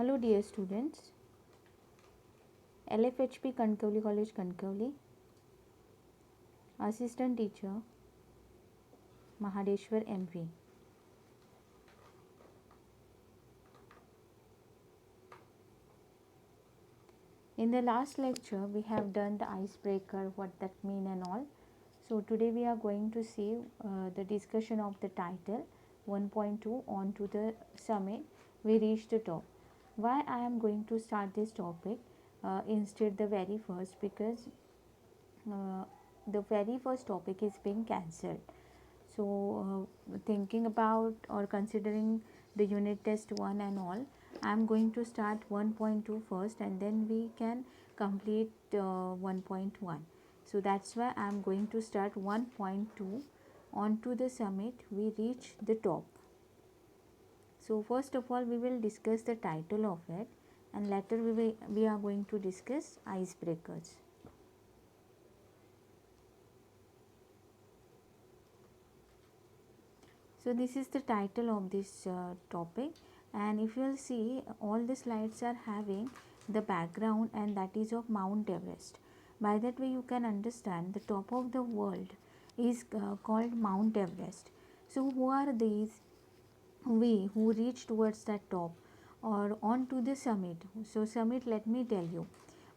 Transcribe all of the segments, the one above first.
Hello dear students, LFHP Kankavli College Kankavli, Assistant Teacher Mahadeshwar MV. In the last lecture we have done the icebreaker, what that mean and all. So today we are going to see the discussion of the title 1.2 on to the summit we reached the top. Why I am going to start this topic instead the very first, because uh, the very first topic is being cancelled. So thinking about or considering the unit test 1 and all, I am going to start 1.2 first and then we can complete 1.1. So that's why I am going to start 1.2 on to the summit we reach the top. So first of all we will discuss the title of it, and later we are going to discuss icebreakers. So this is the title of this topic, and if you will see, all the slides are having the background, and that is of Mount Everest. By that way you can understand the top of the world is called Mount Everest. So who are these we who reach towards that top or on to the summit? So summit, let me tell you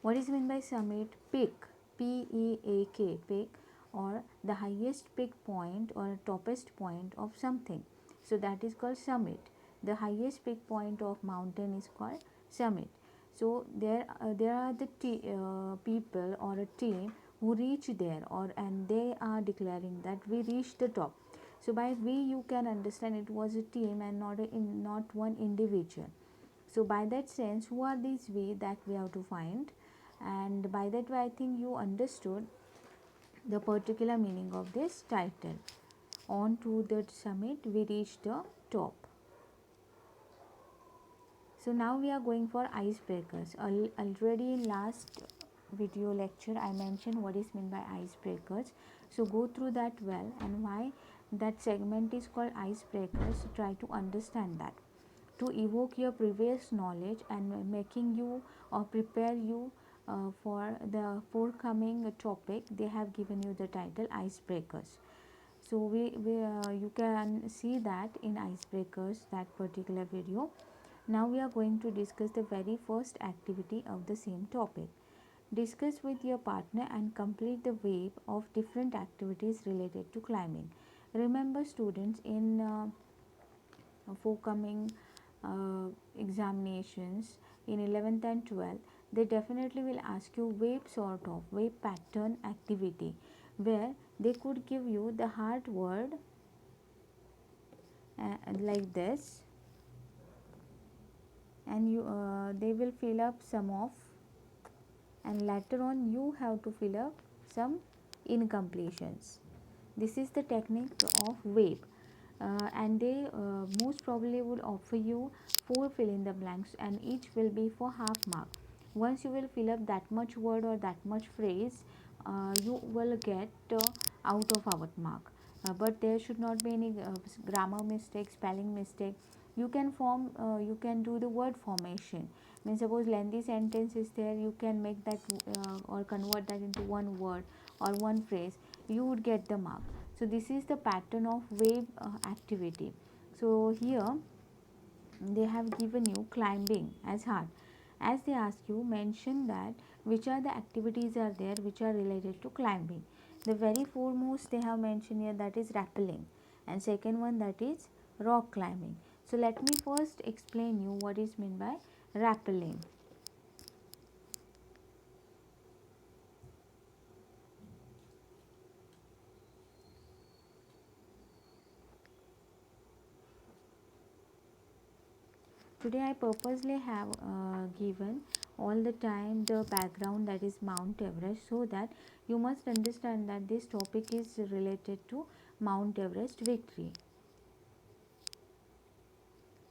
what is meant by summit. Peak, P-E-A-K, peak, or the highest peak point or toppest point of something, so that is called summit. The highest peak point of mountain is called summit. So there are the people or a team who reach there, or and they are declaring that we reached the top. So by we you can understand it was a team and not one individual. So by that sense, who are these we that we have to find, and by that way I think you understood the particular meaning of this title. On to the summit we reach the top. So now we are going for icebreakers. Already in last video lecture I mentioned what is meant by icebreakers. So go through that well, and why that segment is called icebreakers, try to understand that, to evoke your previous knowledge and making you or prepare you for the forthcoming topic. They have given you the title icebreakers. So you can see that in icebreakers, that particular video. Now we are going to discuss the very first activity of the same topic. Discuss with your partner and complete the wave of different activities related to climbing. Remember students, in forthcoming examinations in 11th and 12th, they definitely will ask you wave sort of wave pattern activity, where they could give you the hard word like this, and you they will fill up some of, and later on you have to fill up some incompletions. This is the technique of wave, and they most probably would offer you 4 fill in the blanks, and each will be for half mark. Once you will fill up that much word or that much phrase, you will get out of our mark. But there should not be any grammar mistake, spelling mistake. You can you can do the word formation. Means suppose lengthy sentence is there, you can make that or convert that into one word or one phrase, you would get the mark. So this is the pattern of wave activity. So here they have given you climbing as hard. As they ask you, mention that which are the activities are there which are related to climbing. The very foremost they have mentioned here, that is rappelling, and second one, that is rock climbing. So let me first explain you what is meant by rappelling. Today I purposely have given all the time the background, that is Mount Everest, so that you must understand that this topic is related to Mount Everest victory.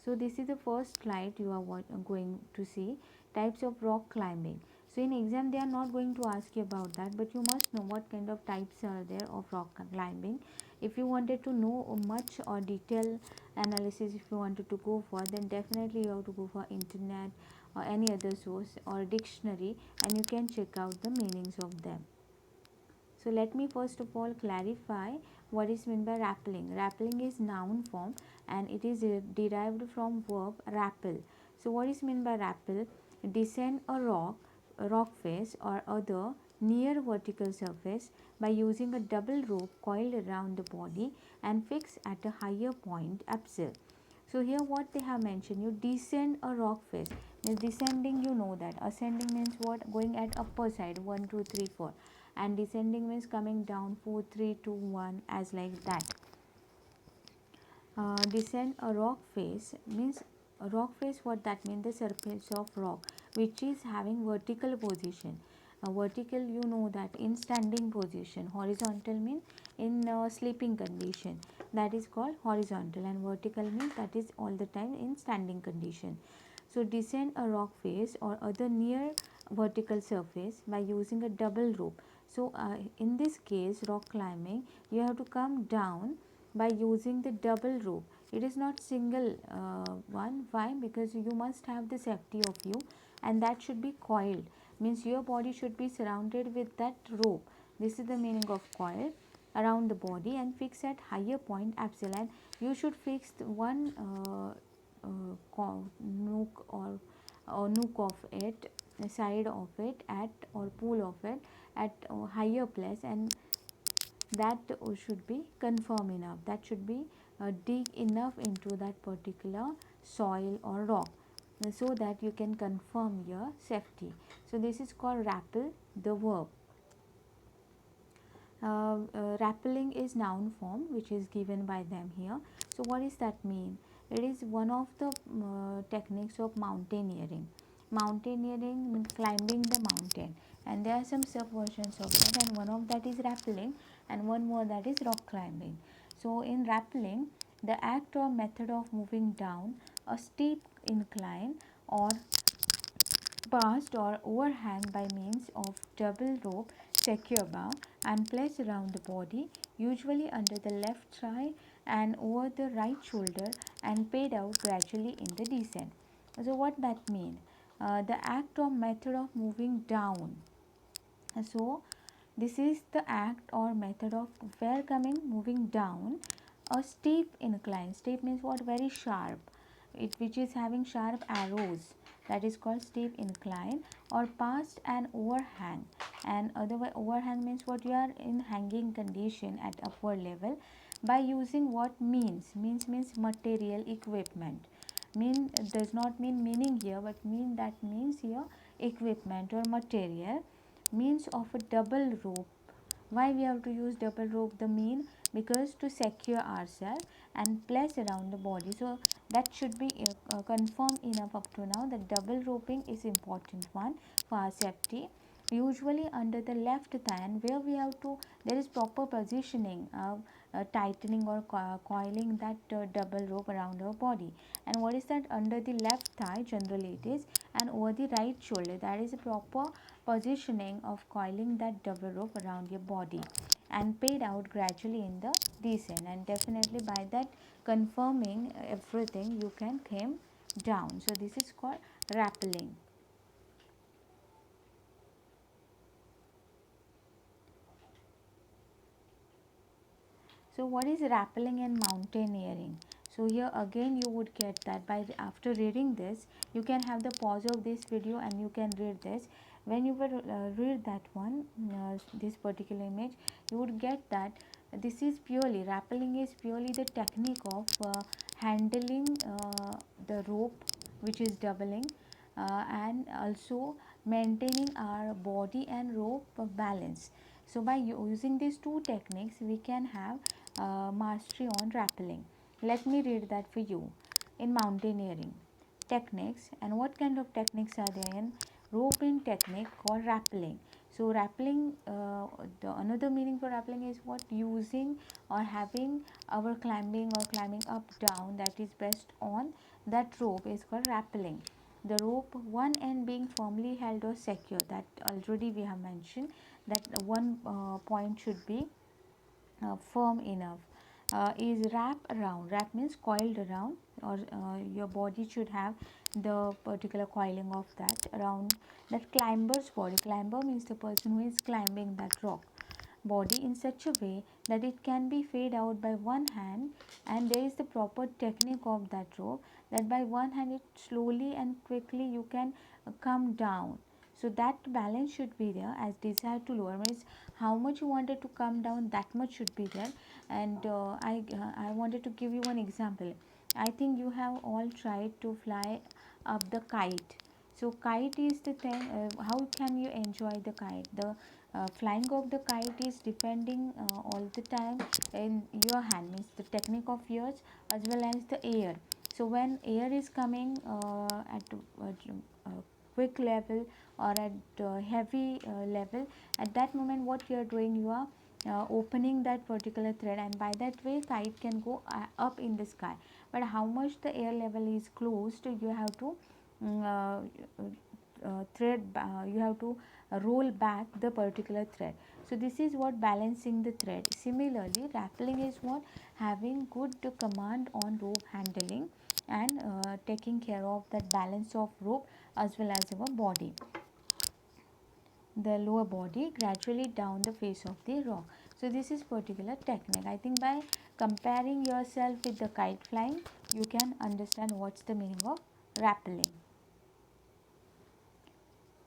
So this is the first slide you are going to see, types of rock climbing. So in exam they are not going to ask you about that, but you must know what kind of types are there of rock climbing. If you wanted to know much or detail analysis, if you wanted to go for, then definitely you have to go for internet or any other source or dictionary, and you can check out the meanings of them. So let me first of all clarify what is meant by rappelling. Rappelling is noun form and it is derived from verb rappel. So what is meant by rappel? Descend a rock face or other near vertical surface by using a double rope coiled around the body and fixed at a higher point axial. So here what they have mentioned, you descend a rock face. Means descending, you know that. Ascending means what? Going at upper side, 1 2 3 4, and descending means coming down 4 3 2 1, as like that. Descend a rock face means a rock face, what that means? The surface of rock which is having vertical position. Vertical, you know that, in standing position. Horizontal means in sleeping condition, that is called horizontal, and vertical means that is all the time in standing condition. So descend a rock face or other near vertical surface by using a double rope. So in this case, rock climbing, you have to come down by using the double rope. It is not single one. Why? Because you must have the safety of you, and that should be coiled. Means your body should be surrounded with that rope. This is the meaning of coil around the body and fix at higher point axial, and you should fix one nook or nook of it, side of it at, or pool of it at higher place, and that should be confirm enough, that should be dig enough into that particular soil or rock, so that you can confirm your safety. So this is called rappel, the verb. Rappelling is noun form which is given by them here. So what does that mean? It is one of the techniques of mountaineering. Mountaineering means climbing the mountain, and there are some sub versions of that, and one of that is rappelling, and one more, that is rock climbing. So in rappelling, the act or method of moving down a steep incline or passed or overhang by means of double rope secure bow and placed around the body, usually under the left thigh and over the right shoulder, and paid out gradually in the descent. So what that mean? The act or method of moving down. So this is the act or method of where coming moving down a steep incline. Steep means what? Very sharp. It which is having sharp arrows, that is called steep incline, or past an overhang. And otherwise overhang means what? You are in hanging condition at upward level by using what? Means material, equipment. Mean does not mean meaning here, but means here equipment or material, means of a double rope. Why we have to use double rope? The mean, because to secure ourselves and place around the body. So that should be confirmed enough up to now. The double roping is important one for our safety, usually under the left thigh, and where we have to, there is proper positioning of tightening or coiling that double rope around our body. And what is that? Under the left thigh generally it is, and over the right shoulder, that is a proper positioning of coiling that double rope around your body, and paid out gradually in the descent. And definitely by that confirming everything, you can came down. So this is called rappelling. So what is rappelling and mountaineering? So here again you would get that by after reading this, you can have the pause of this video and you can read this. When you will read that one, this particular image, you would get that this is purely, rappelling is purely the technique of handling the rope which is doubling, and also maintaining our body and rope balance. So by using these two techniques, we can have mastery on rappelling. Let me read that for you. In mountaineering techniques, and what kind of techniques are there in roping technique called rappelling? So rappelling, the another meaning for rappelling is what? Using or having our climbing or climbing up down, that is best on that rope, is called rappelling. the rope one end being firmly held or secure, that already we have mentioned that one point should be firm enough, is wrap around. Wrap means coiled around, or your body should have the particular coiling of that around that climber's body. Climber means the person who is climbing that rock body in such a way that it can be fade out by one hand, and there is the proper technique of that rope, that by one hand it slowly and quickly you can come down. So that balance should be there, as desire to lower means how much you wanted to come down, that much should be there. And I wanted to give you one example. I think you have all tried to fly up the kite. So kite is the thing, how can you enjoy the kite? The flying of the kite is depending all the time in your hand, means the technique of yours, as well as the air. So when air is coming at quick level or at heavy level, at that moment what you are doing, you are opening that particular thread, and by that way kite can go up in the sky. But how much the air level is closed, you have to mm, you have to roll back the particular thread. So this is what balancing the thread. Similarly, rappelling is what having good command on rope handling, and taking care of that balance of rope as well as our body, the lower body gradually down the face of the rock. So this is particular technique. I think by comparing yourself with the kite flying, you can understand what's the meaning of rappelling.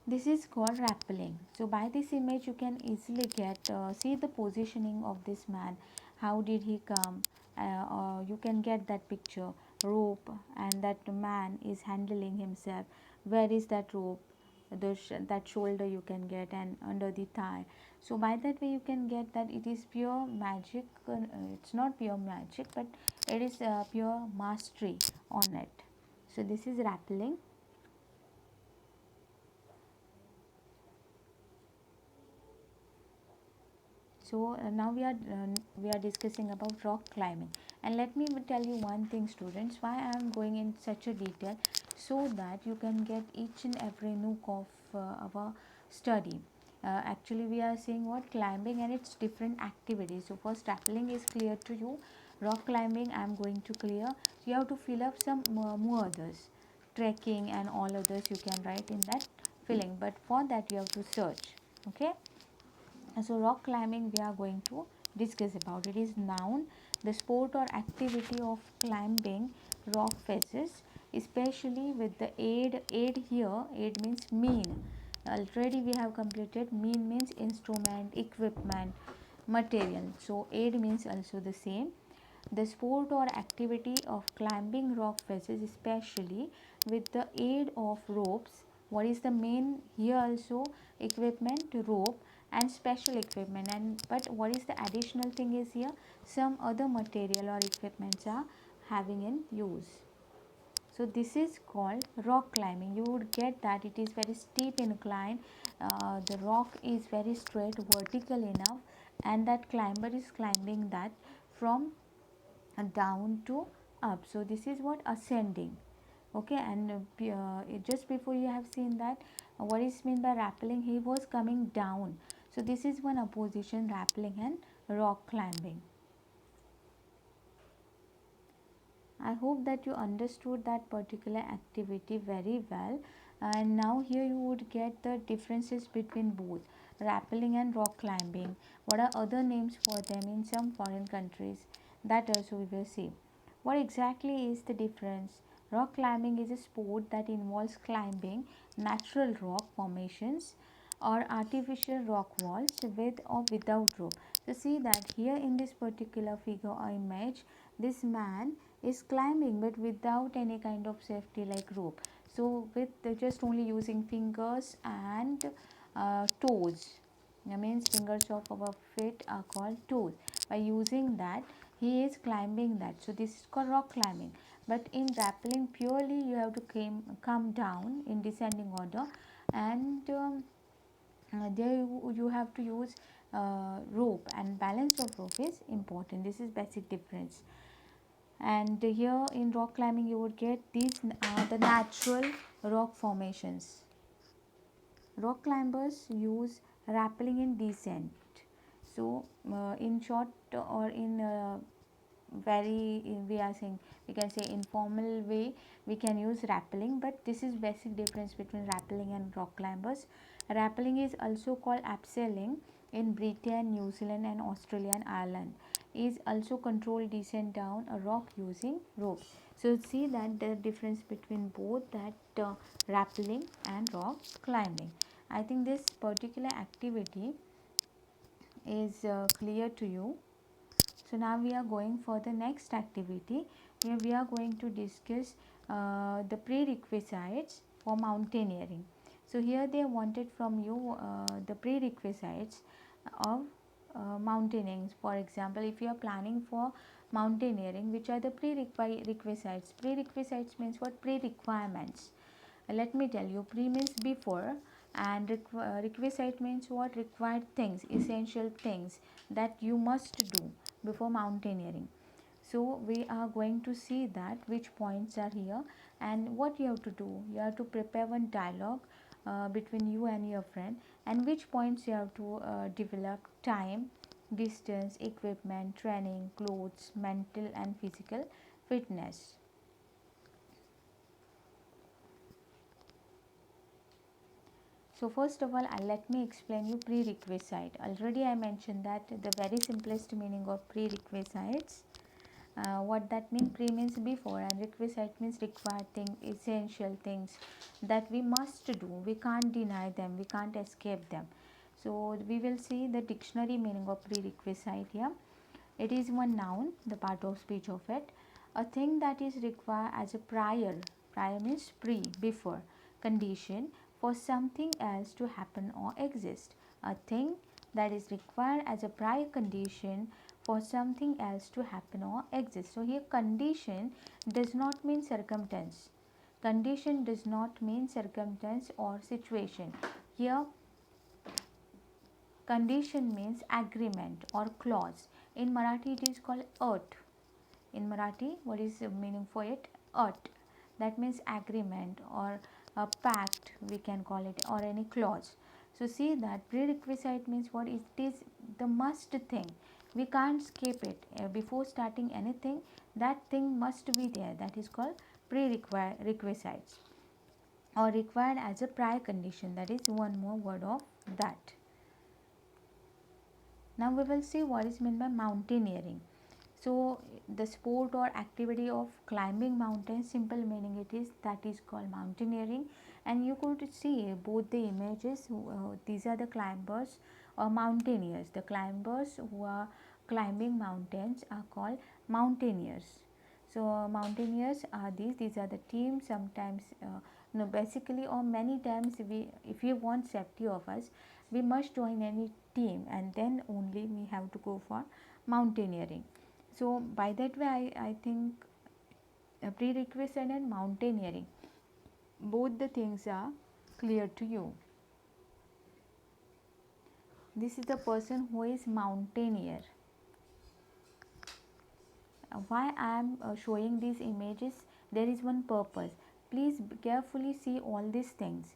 This is called rappelling. So by this image you can easily get see the positioning of this man, how did he come, or you can get that picture, rope, and that man is handling himself, where is that rope, that shoulder you can get, and under the thigh. So by that way you can get that it is pure magic. It's not pure magic, but it is pure mastery on it. So this is rappelling. So now we are discussing about rock climbing, and let me tell you one thing, students, why I am going in such a detail, so that you can get each and every nook of our study. Actually, we are seeing what climbing and its different activities. So first, rappelling is clear to you. Rock climbing I am going to clear. So you have to fill up some more others. Trekking and all others you can write in that filling, but for that you have to search. Okay. So rock climbing we are going to discuss about. It is noun, the sport or activity of climbing rock faces, especially with the aid here. Aid means mean. Already we have completed. Mean means instrument, equipment, material. So aid means also the same. The sport or activity of climbing rock faces, especially with the aid of ropes. What is the main here also? Equipment, rope, and special equipment. And but what is the additional thing is here? Some other material or equipments are having in use. So this is called rock climbing. You would get that it is very steep incline. The rock is very straight, vertical enough, and that climber is climbing that from down to up. So this is what ascending. Okay, and just before you have seen that what is meant by rappelling, he was coming down. So this is one opposition, rappelling and rock climbing. I hope that you understood that particular activity very well, and now here you would get the differences between both rappelling and rock climbing. What are other names for them in some foreign countries, that also we will see. What exactly is the difference? Rock climbing is a sport that involves climbing natural rock formations or artificial rock walls with or without rope. So see that here in this particular figure or image, this man is climbing but without any kind of safety like rope. So with just only using fingers and toes. That means fingers of our feet are called toes. By using that, he is climbing that. So this is called rock climbing. But in rappelling, purely you have to come down in descending order, and there you have to use rope, and balance of rope is important. This is basic difference. And here in rock climbing you would get these the natural rock formations. Rock climbers use rappelling in descent. So, in short or in very we are saying, we can say informal way, we can use rappelling, but this is basic difference between rappelling and rock climbers. Rappelling is also called abseiling in Britain, New Zealand and Australia and Ireland. Is also controlled descent down a rock using rope. So see that the difference between both, that rappelling and rock climbing. I think this particular activity is clear to you. So now we are going for the next activity where we are going to discuss the prerequisites for mountaineering. So here they wanted from you the prerequisites of mountaineering. For example, if you are planning for mountaineering, which are the prerequisites? Prerequisites means what? Pre-requirements. Let me tell you, pre means before, and requisite means what? Required things, essential things that you must do before mountaineering. So we are going to see that which points are here and what you have to do. You have to prepare one dialogue between you and your friend, and which points you have to develop: time, distance, equipment, training, clothes, mental and physical fitness. So first of all, let me explain you prerequisite. Already I mentioned that the very simplest meaning of prerequisites. What that means? Pre means before and requisite means required thing, essential things that we must do. We can't deny them. We can't escape them. So we will see the dictionary meaning of prerequisite here. It is one noun, the part of speech of it. A thing that is required as a prior. Prior means pre, before, condition for something else to happen or exist. A thing that is required as a prior condition for something else to happen or exist. So here condition does not mean circumstance. Condition does not mean circumstance or situation. Here condition means agreement or clause. In Marathi it is called art. In Marathi, what is the meaning for it? Art. That means agreement or a pact, we can call it, or any clause. So see that prerequisite means what? It is the must thing. We can't skip it. Before starting anything, that thing must be there. That is called prerequisites, or required as a prior condition. That is one more word of that. Now we will see what is meant by mountaineering. So the sport or activity of climbing mountains, simple meaning it is, that is called mountaineering. And you could see both the images. These are the climbers or mountaineers. The climbers who are climbing mountains are called mountaineers. So mountaineers are these are the team. Sometimes no, basically or many times, we, if we want safety of us, we must join any team and then only we have to go for mountaineering. So by that way, I think prerequisite and mountaineering, both the things are clear to you. This is the person who is mountaineer. Why I am showing these images? There is one purpose. Please carefully see all these things.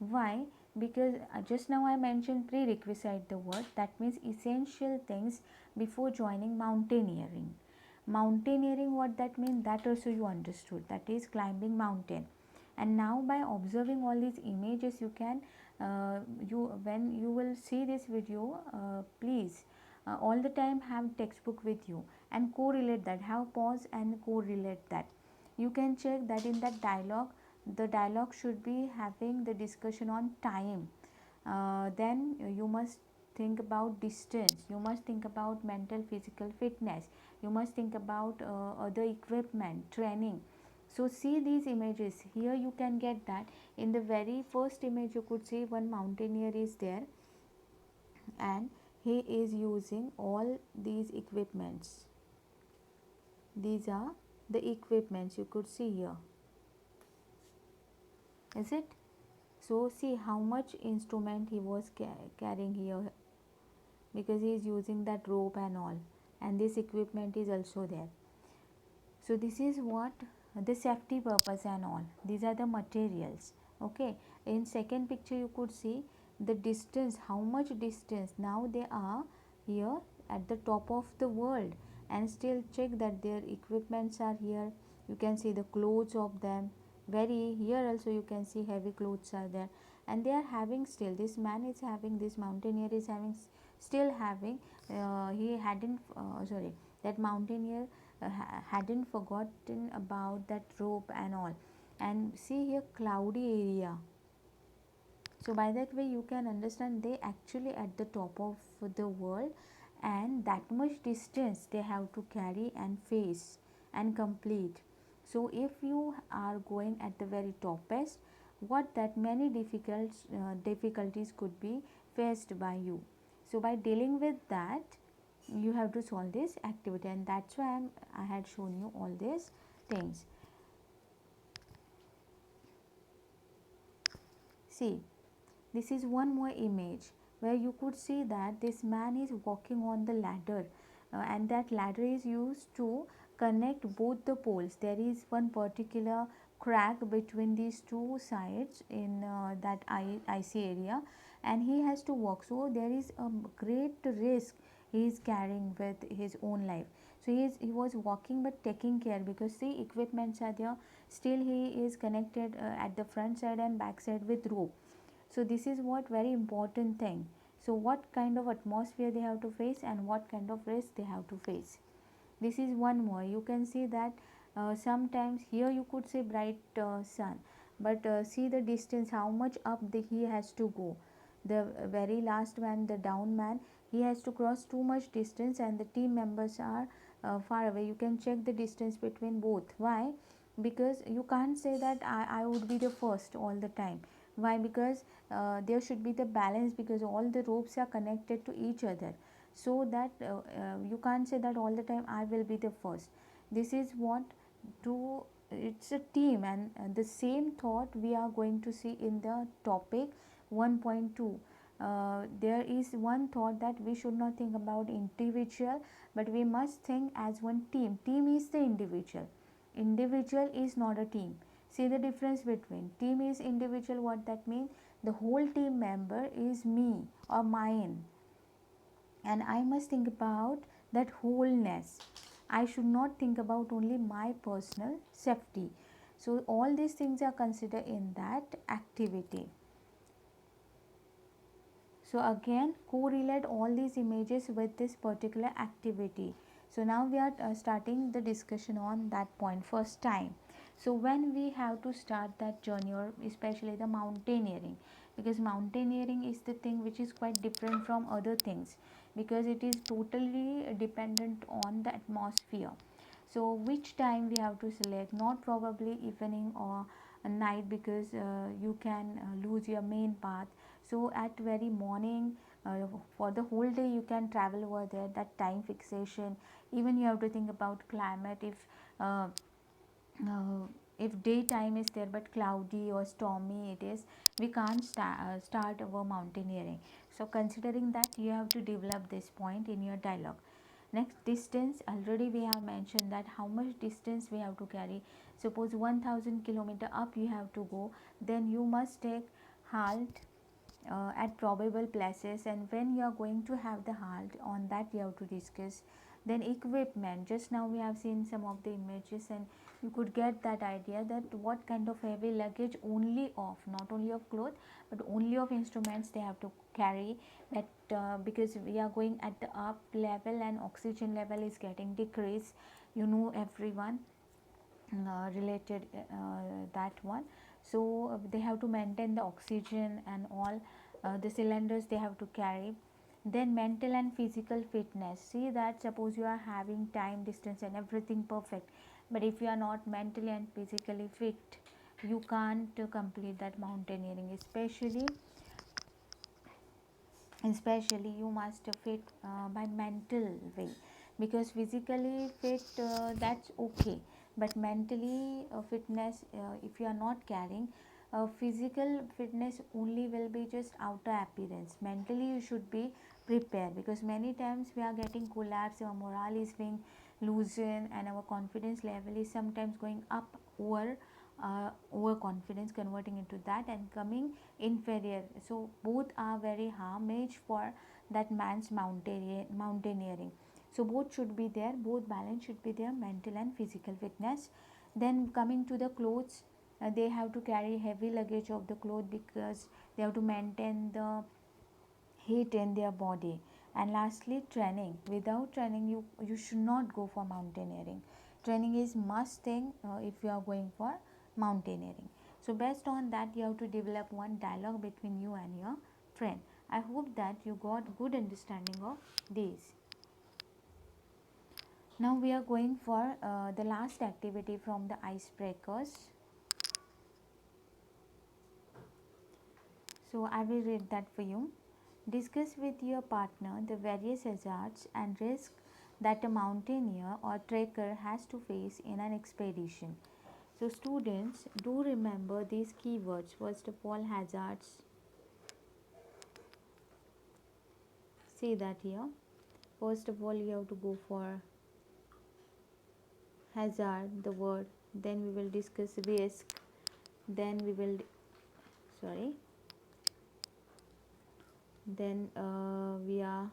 Why? Because just now I mentioned prerequisite, the word that means essential things before joining mountaineering. Mountaineering, what that means, that also you understood, that is climbing mountain. And now by observing all these images, you can you when you will see this video, please all the time have textbook with you and correlate that, have pause and correlate that. You can check that in that dialogue, the dialogue should be having the discussion on time. Then you must think about distance, you must think about mental physical fitness, you must think about other equipment, training. So see these images here, you can get that. In the very first image you could see one mountaineer is there and he is using all these equipments. These are the equipments you could see here, is it? So see how much instrument he was carrying here, because he is using that rope and all, and this equipment is also there. So this is what the safety purpose and all. These are the materials. Okay. In second picture you could see the distance, how much distance. Now they are here at the top of the world, and still check that their equipments are here. You can see the clothes of them. Very here also you can see heavy clothes are there, and they are having still. This man is having, this mountaineer is having, still having. He hadn't. Sorry, that mountaineer hadn't forgotten about that rope and all. And see here cloudy area, so by that way you can understand they actually at the top of the world, and that much distance they have to carry and face and complete. So if you are going at the very topest, what that many difficulties could be faced by you. So by dealing with that, you have to solve this activity, and that's why I had shown you all these things. See, this is one more image where you could see that this man is walking on the ladder, and that ladder is used to connect both the poles. There is one particular crack between these two sides in that icy area, and he has to walk. So there is a great risk he is carrying with his own life. So he was walking but taking care, because the equipments are there. Still he is connected at the front side and back side with rope. So this is what very important thing. So what kind of atmosphere they have to face and what kind of risk they have to face. This is one more. You can see that sometimes here you could say bright sun, but see the distance, how much up he has to go. The very last man, the down man, he has to cross too much distance, and the team members are far away. You can check the distance between both. Why? Because you can't say that I would be the first all the time. Why? Because there should be the balance, because all the ropes are connected to each other, so that you can't say that all the time I will be the first. This is what to, it's a team, and the same thought we are going to see in the topic 1.2. There is one thought that we should not think about individual, but we must think as one team. Team is the individual, individual is not a team. See the difference between team is individual, what that means, the whole team member is me or mine, and I must think about that wholeness. I should not think about only my personal safety. So all these things are considered in that activity. So again correlate all these images with this particular activity. So now we are starting the discussion on that point first time. So when we have to start that journey, or especially the mountaineering, because mountaineering is the thing which is quite different from other things, because it is totally dependent on the atmosphere. So which time we have to select, not probably evening or a night, because you can lose your main path. So at very morning, for the whole day you can travel over there, that time fixation. Even you have to think about climate. Uh, if daytime is there but cloudy or stormy it is, we can't start our mountaineering. So considering that, you have to develop this point in your dialogue. Next, distance. Already we have mentioned that how much distance we have to carry. Suppose 1000 kilometer up you have to go, then you must take halt at probable places, and when you are going to have the halt, on that you have to discuss. Then equipment, just now we have seen some of the images, and you could get that idea that what kind of heavy luggage, only of, not only of clothes but only of instruments they have to carry. That because we are going at the up level and oxygen level is getting decreased, you know, everyone related that one. So they have to maintain the oxygen and all the cylinders they have to carry. Then mental and physical fitness. See that suppose you are having time, distance and everything perfect, but if you are not mentally and physically fit, you can't complete that mountaineering. Especially you must fit by mental way, because physically fit, that's okay, but mentally fitness, if you are not carrying, physical fitness only will be just outer appearance. Mentally you should be prepared, because many times we are getting collapse, our morale is being loosen, and our confidence level is sometimes going up overconfidence, converting into that and coming inferior. So both are very harmage for that man's mountaineering. So both should be there, both balance should be there, mental and physical fitness. Then coming to the clothes, they have to carry heavy luggage of the clothes because they have to maintain the heat in their body. And lastly, training. Without training, you should not go for mountaineering. Training is must thing if you are going for mountaineering. So based on that, you have to develop one dialogue between you and your friend. I hope that you got good understanding of these. Now we are going for the last activity from the icebreakers. So I will read that for you. Discuss with your partner the various hazards and risks that a mountaineer or trekker has to face in an expedition. So students, do remember these keywords. First of all, hazards. See that here. First of all, you have to go for hazard, the word. Then we will discuss risk. Then we will, sorry. Then we are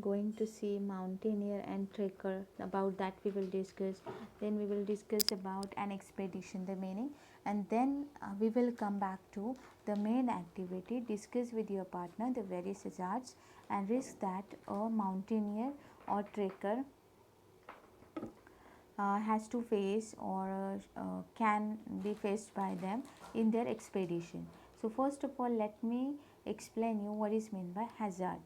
going to see mountaineer and trekker. About that we will discuss. Then we will discuss about an expedition, the meaning, and then we will come back to the main activity. Discuss with your partner the various hazards and risks that a mountaineer or trekker has to face or can be faced by them in their expedition. So first of all, let me explain you what is meant by hazard.